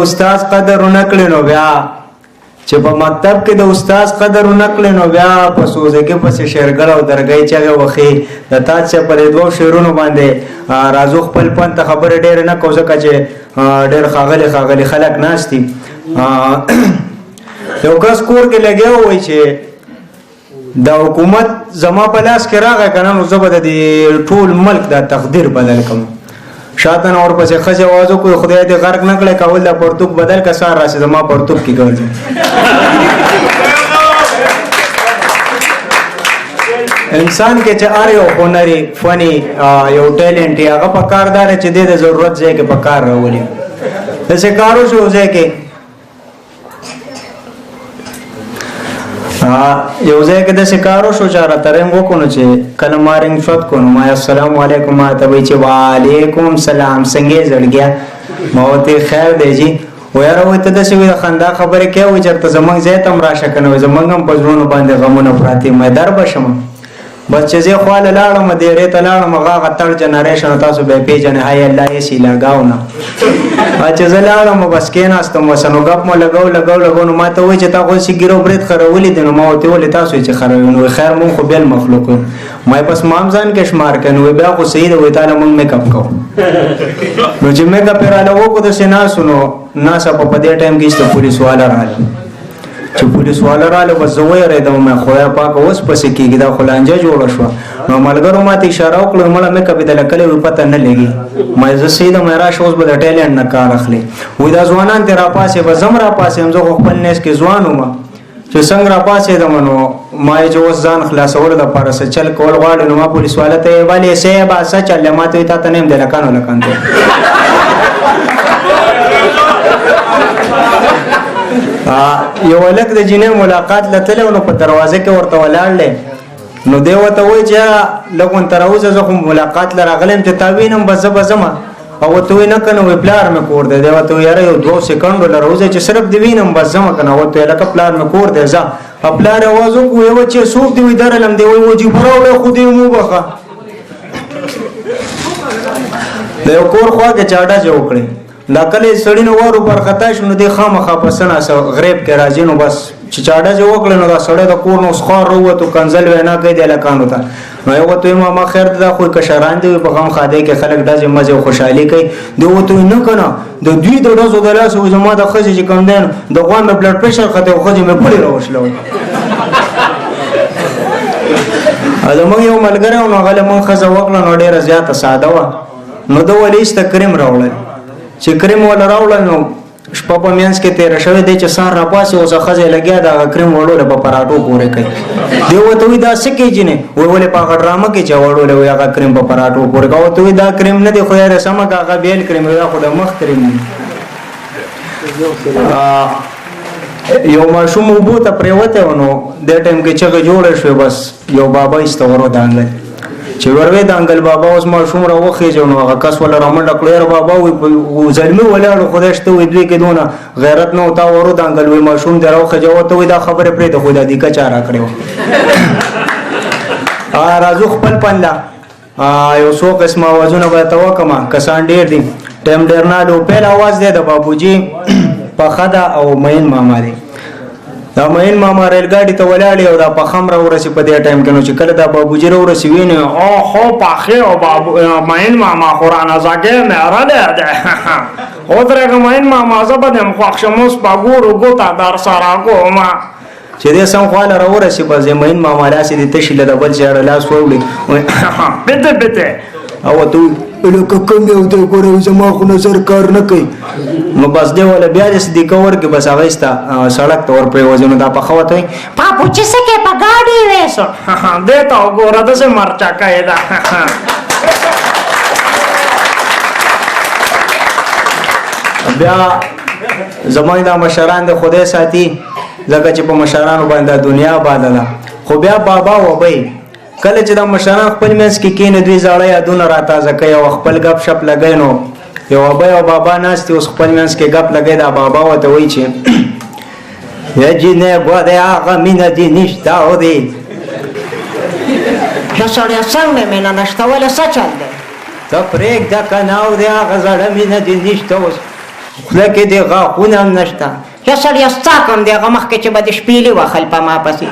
استاد قدر ونکړي نو بیا چې په مکتب کې د استاد قدر ونکړي نو بیا په سوزه کې پسې شعرګل او درګۍ چغه وخی د تاج چې په دوه شعرونو باندې رازو خپل پن ته خبره ډېر نه کوزه کچې ډېر خاغلی خلک ناشتي یو کس کور کې لګیاو وای چې د حکومت زما په لاس کې راغی کنه نو زه به د ټول ملک د تقدیر بدل کوم شاتن اور پسې خځه وازو کوئی خدای دې غرق نه کړي کول د پرتوک بدل کا سار راشي زما پرتوک کې ګرځي انسان کې چې اره یو هنري فني یو ټیلنټ هغه په کاردار چې د ضرورت ځای کې په کار راولي دسه کارو شو ځای کې یو ځای کې د سکارو شو چاره ترنګ وکونو چې کله مارنګ شوت کو نو ما السلام علیکم ما ته وی چې وعلیکم سلام څنګه زړګیا موته خیر دی جی و یاره وای ته د شوی خندا خبره کې و چرته زمنګ زه تم راشه کنه زمنګ هم پزړونو باندې غمونه پراتی مې در بشم بس چې زه خواله لاړم دې ریته لاړم هغه غتړ جنریشن تاسو به پیژنې هاي الله یې سی لگاو نه چې زه لاړم بس کې ناستم وسنو غپ مو لګاو نو ما ته وای چې تاسو سي ګیرو برید خرولې دي نو ما ته ولې تاسو چې خروي نو خیر مون خو بل مخلوق ما پس مامزان کې شمار کنه بیا خو سید وای تعالی مون میک اپ کو نو چې میک اپ را لو کو د سینا سنو ناسا په دې ټایم کې ست پولیس والا راځي چې پولیس والا رااله بس زوی ریدم مې خویا پاک اوس پسې کېږي دا خلانجه جوړ شو نو ملګرو ماته اشاره وکړه مړه مې کبي د لکلې پته نه لګي مې زه سیده مې راشه اوس به د ټیلنټ نه کار اخلي وې دا ځوانان تیر پاسه به زم را پاسه هم زه خپل نس کې ځوان وم چې څنګه را پاسه دمنو ما چې اوس ځان خلاصول د پارسه چل کول غواړي نو ما پولیس والا ته والي سه با سچ چل ماته ته ته نیم د لکانو یو ولک د جنې ملاقات لته نو په دروازه کې ورته ولاړل نو دی وته وای چې لګون تر اوسه زه کوم ملاقات لراغلم چې تاوینم بزما او ته نه کنه وی پلار مې کور دی وته یاره یو 2 سکند لروزه چې صرف دی وینم بزما کنه وته لکه پلار مې کور دی ځه خپل आवाज کو یو چې سوق دی درلم دی وای وجي پروله خو دی مو بخه د یو کور خوا کې چاډه جوړ کړی دا کله سړی نو ورو پر خطا شنو دی خامخا پسنه غریب کې راځي نو بس چې چاډه جو وکړ نو دا سړی د کور نو سخار وروته کنزل وینا کوي د لکانو ته نو یو ته ما خیر دا خو کشران دی په غم خاده کې خلک داسې مزه او خوشحالي کوي دوی ته نه کنه د دوی د ورځو د لاس او زما د خځې چې کوم دین د غوان د بلډ پريشر خته خځې مې پړې راوښلو ادمه یو ملګری نو غل مون خزه وکړه نو ډیره زیاته ساده و نو د ولیست کریم راوړل چې کریم ولا راوړل نو شپه په مینس کې تیر شوی دی چې سار را پاسه اوس خزه لګیا دا کریم وړول په پراټو پورې کوي دی وته وی دا سکه جنې ولې په ډرامه کې چاوړول وی هغه کریم په پراټو پورې کوي ته دا کریم نه دی خو یې سمه هغه بیل کریم دا خو د مخ کریم یو ماشوم وبو ته پریوته ونو د ټیم کې چې جوړ شو بس یو بابا استورو دانګل چې وروي دانګل بابا اوس ماشوم راوخی جو نو هغه کس ولا رامنډ کړیر بابا وي ظلمي ولاړو خداشته وي دوی کې دونه غیرت نو تا ورو دانګل وي ماشوم دراوخه جو ته وي دا خبره پرې ته خدای دې کا چارا کړو راځو خپل پنلا یو څو قسمه وازونه به توکما کسان ډیر دي ټیم ډیر نه لو په आवाज دی د بابوجي په خدا او مین ماما دی دا مین ماما ریل ګاډي ته ولاړی او دا په خمره ورسې په دې ټایم کې نو چې کله دا بابوجي ورسې ویني او خو پاخه او بابو مین ماما قران ازاګه مې اراده ده او درګه مین ماما زبدم خو شموس باګورو ګوتا دار سارا کوما چې دې سم خواله ورسې په زمین ماما لاسې دې تشیل د بل چاره لاس وړي بته او ته لکه کوم یو ته ګورو زما خو نظر کار نه کوي نو بس دی ولا بیا دې دې کور کې بس هغه استا سړک تور په وځنه دا په خوته پاپو چې سکه په ګاډي وېسو دې ته ګوره د سه مرچا کایدا بیا زموږ د مشران د خدای ساتي ځکه چې په مشرانو باندې دنیا باندې خو بیا بابا و به کله چې د مشران خپل منځ کې کینې دوی زړه یادونه راتازه کوي او خپل غپ شپ لګای نو یو ابا او بابا ناستي اوس خپل منځ کې غپ لګای دا بابا وته وای چې یا جنې بده هغه مینه دي نشته او دی دا سړی څنګه مینه نشته ولا څه چل دی ته پرېږ دا کناو دی هغه زړه مینه دي نشته اوس خوله کې دې غاښونه هم نشته. یا سړی ستا کوم دی هغه مخکې چې به دې شپېلې وهل په ما پسې.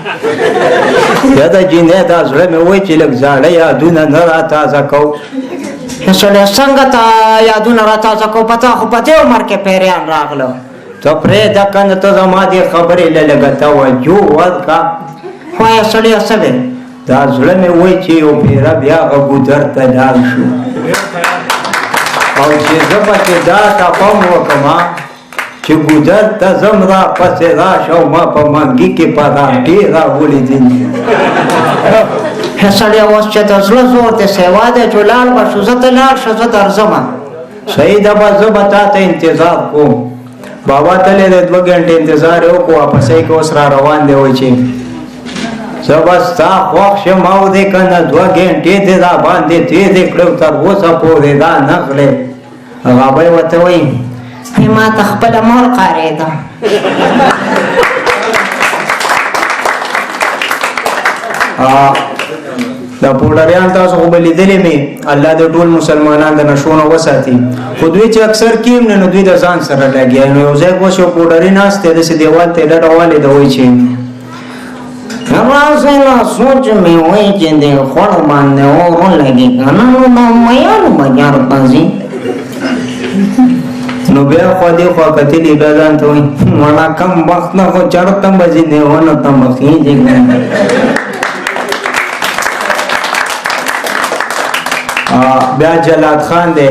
یا د جینۍ دا زړه مې وایي چې لږ زاړه یادونه نه را تازه کوو. یا سړی څنګه ته یادونه را تازه کوو؟ په تا خو په دې عمر کې پیریان راغله. ته پرېږده که نه ته زما دې خبرې له لږه توجه ورکړه. وایه سړیه څه دی؟ دا زړه مې وایي چې یو پیره بیا هغه ګودر ته لاړ شو او چې زه پکې دا ټپم وکړم چې ګودر ته ځم را پسې راشه او ما په منګي کې پراټې راولیدې. سړیه اوس چې د زړه زور دې سیوا دی چې لاړ به شو، زه ته لاړ شه زه درځمه. صحیح ده به زه به تا ته انتظار کوم. بابا تللی دی 2 غنټې انتظار یې وکړو واپسۍ کې اوس را روان دی وایي چې زه به ستا خوښ شم او دې که نه 2 غنټې دې را باندې تېرې کړې او تر اوسه پورې دا نغلې. هغه به یې ورته وایي ما ته خپله مور قارېده. دا پوډریان تاسو خو به لیدلې مې الله دې ټول مسلمانان د نشو نه وساتي. خو دوی چې اکثر کیم نه نو دوی د ځان سره لګیا نو یو ځای کې اوس یو پوډري ناست دی داسې دیوال ته یې ډډه والې ده وایي چې هماسې نه سوچ مې وایي چې د خوړو باندې اور ولګي که نه نو د میانو بجار ته ځي. نو بیا خوا دې خوا کتلي بیا ځان ته وایي مړه کم وخت نه خو چېرته به ځي دی ونه ته به خېږي. بیا جلاد خان دی.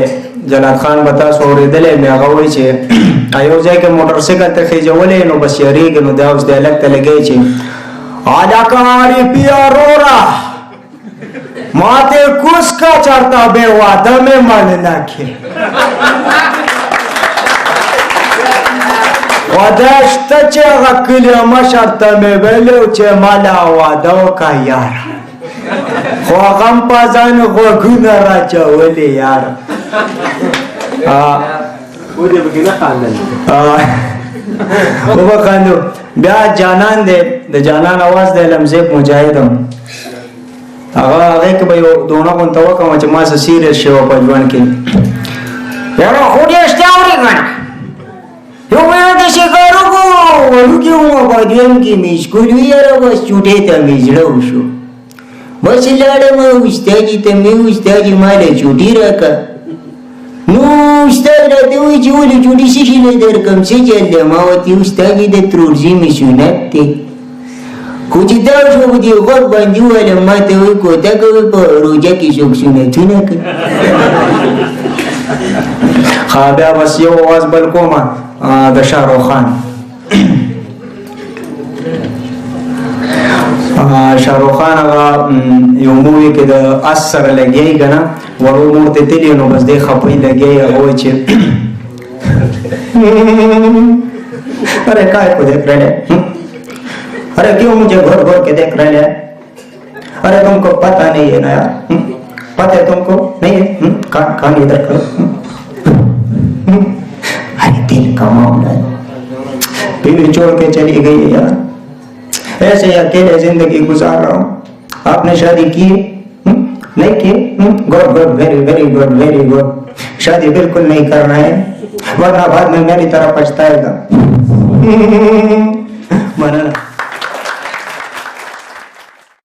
جلاد خان به تاسو اورېدلی مې هغه وایي چې یو ځای کې موټرسایکل ته خېجولی نو بس یارېږي نو دا اوس دی هلک ته لګی چې هلکه عارفي ارورا ما ته کوس کا چرته بې واده مې مننه کې واده شته چې هغه کلي مشر ته مې ویلي چې ماله واده وکړه یاره خو هغه هم په ځان غوږونه راچولي یاره. وبخاندو. بیا جانان دی د جانان اواز دی لمزیب مجاهد هم هغې کې به یو دونه غونته وکړم چې ما څه سیریس شوی په ژوند کې. یاره خو دې رښتیا اورې که نه یو ویل د شکارو وړوکي وم په دویم کې مې سکول وي یاره بس چوټۍ ته مې زړه وشو بس لاړم استاجي ته مې استاجي ما له چوټۍ راکړه. نو استاد راته وایي چې ولې چوټۍ څه شي له درکړم څه چل دی؟ ما ورته استاجي د ترورزي مې سنت دی خو چې دا شو په دې غوږ باندې وویلم ما ته وایي کوته کوې په روژه کې څوک سنتونه کوي. ها بیا بس یو اواز بل کومه د شاهرخ خان. شاهرخ خان هغه یو مووي کې د اس سره لګیایي که نه ورو مور ته تلي نو بس دی خپۍ لګیایي هغه وایي چې अरे काय को देख रहे हैं? अरे क्यों मुझे घोर घोर के देख रहे हैं? अरे तुमको पता नहीं है ना यार? पता है तुमको नहीं है? कान इधर करो. अरे दिल का मामला है बीवी छोड़ के चली गई है यार. ऐसे अकेले जिंदगी गुजार रहा हूँ. आपने शादी की नहीं की? Good good very very good very good. शादी बिल्कुल नहीं करना है वरना बाद में मेरी तरह पछताएगा. मना